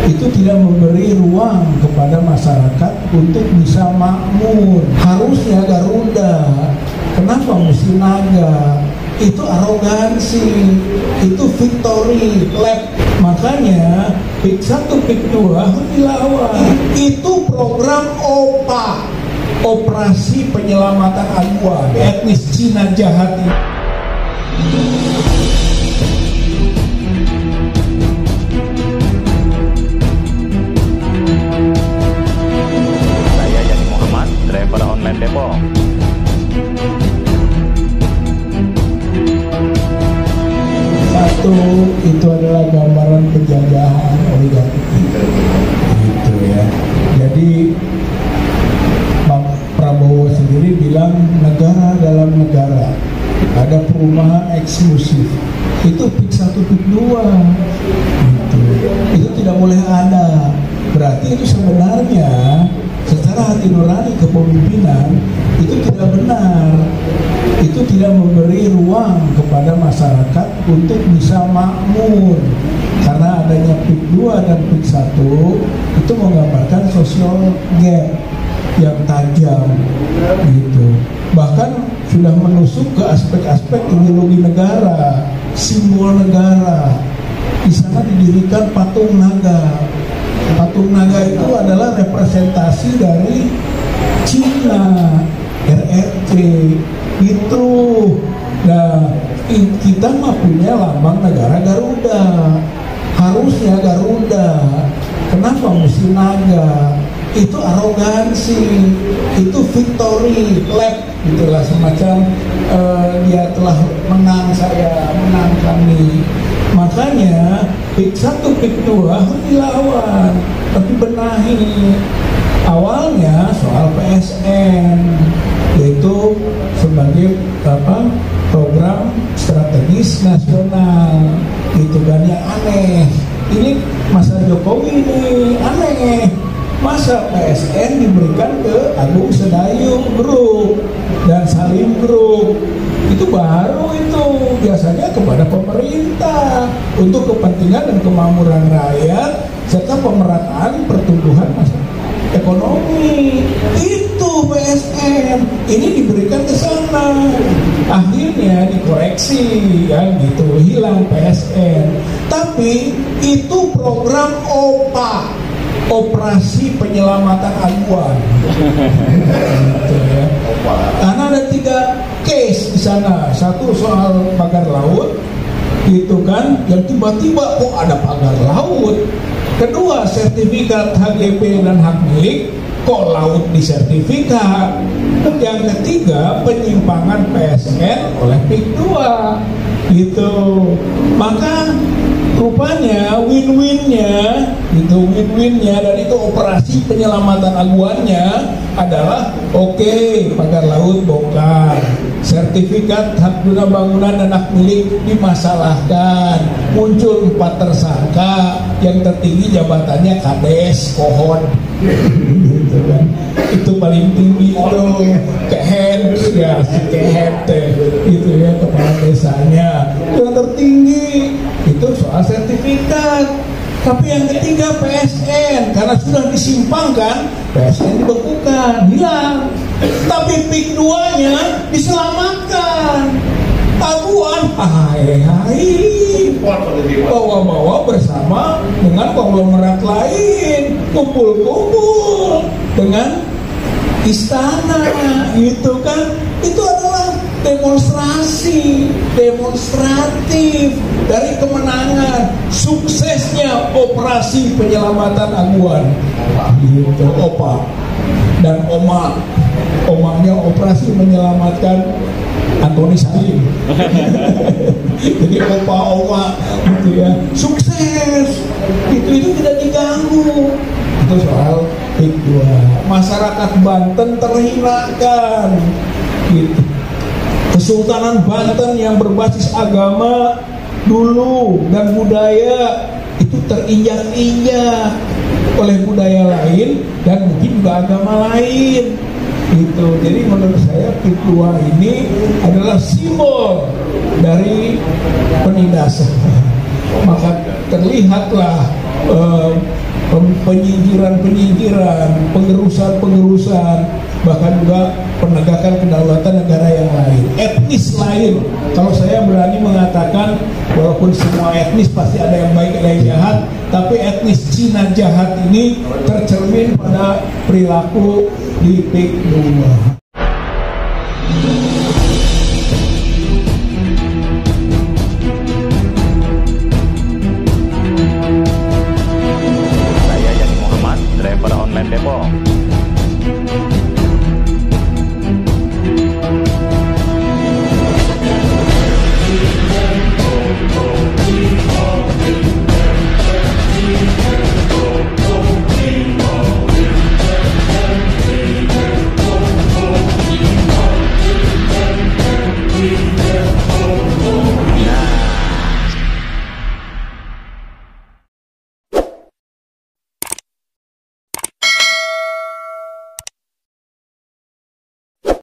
itu tidak memberi ruang kepada masyarakat untuk bisa makmur. Harusnya Garuda, kenapa mesti naga? Itu arogansi, itu victory lap. Makanya PIK 1, PIK 2 harus dilawan. Itu program OPA, Operasi Penyelamatan Aguan, etnis Cina jahat. Saya Yani Muhammad, driver online Depok. Satu, itu adalah gambaran penjajahan oligarki, gitu ya. Jadi Pak Prabowo sendiri bilang negara dalam negara, ada perumahan eksklusif. Itu PIK 1, PIK 2, gitu. Itu tidak boleh ada. Berarti itu sebenarnya secara hati nurani kepemimpinan itu tidak benar. Itu tidak memberi ruang kepada masyarakat untuk bisa makmur. Karena adanya PIK 2 dan PIK 1 itu menggambarkan social gap yang tajam, gitu. Bahkan sudah menusuk ke aspek-aspek ideologi negara, simbol negara. Di sana didirikan patung naga. Patung naga itu adalah representasi dari Cina, RRC, itu. Nah, kita mah punya lambang negara Garuda. Harusnya Garuda. Kenapa mesti naga? Itu arogansi, itu victory lap, itulah semacam dia telah menang, saya menang kami. Makanya PIK 1, PIK 2 harus dilawan, tapi benahi. Awalnya soal PSN, yaitu sebagai program strategis nasional, itu kan yang aneh. Ini masa Jokowi ini aneh. Masa PSN diberikan ke Agung Sedayu Group dan Salim Group. Itu baru itu, biasanya kepada pemerintah untuk kepentingan dan kemakmuran rakyat serta pemerataan pertumbuhan ekonomi. Itu PSN, ini diberikan ke sana. Akhirnya dikoreksi kan gitu, hilang PSN. Tapi itu program OPA, Operasi Penyelamatan Aguan. Gitu ya. Karena ada 3 case di sana. Satu soal pagar laut, gitu kan, yang tiba-tiba kok ada pagar laut. Kedua, sertifikat HGP dan hak milik, kok laut disertifikat. Yang ketiga, penyimpangan PSN oleh PIK 2, gitu. Maka rupanya win-winnya, dan itu operasi penyelamatan aguannya adalah oke, pagar laut bongkar, sertifikat hak guna bangunan dan hak milik dimasalahkan, muncul 4 tersangka, yang tertinggi jabatannya Kades Pohon, gitu kan. Itu paling tinggi itu Kehen, ya si Kehen gitu ya, kepala desanya yang tertinggi. Itu soal sertifikat. Tapi yang ketiga PSN, karena sudah disimpangkan, PSN dibekukan, hilang. Tapi PIK 2-nya diselamatkan. Aguan, hai bawa-bawa bersama dengan konglomerat lain, kumpul-kumpul dengan istana, gitu kan. Itu adalah demonstratif dari kemenangan, suksesnya operasi penyelamatan aguan, gitu. OPA dan omanya operasi menyelamatkan Antoni Salim. Jadi oma gitu ya, sukses. Itu tidak diganggu. Itu soal PIK 2. Masyarakat Banten terhinakan, gitu. Kesultanan Banten yang berbasis agama dulu dan budaya itu terinjak-injak oleh budaya lain dan mungkin juga agama lain, gitu. Jadi menurut saya PIK 2 ini adalah simbol dari penindasan. Maka terlihatlah penyingkiran, pengerusan, bahkan juga penegakan kedaulatan negara yang lain, etnis lain. Kalau saya berani mengatakan, walaupun semua etnis pasti ada yang baik ada yang jahat, tapi etnis Cina jahat ini tercermin pada perilaku di PIK 2.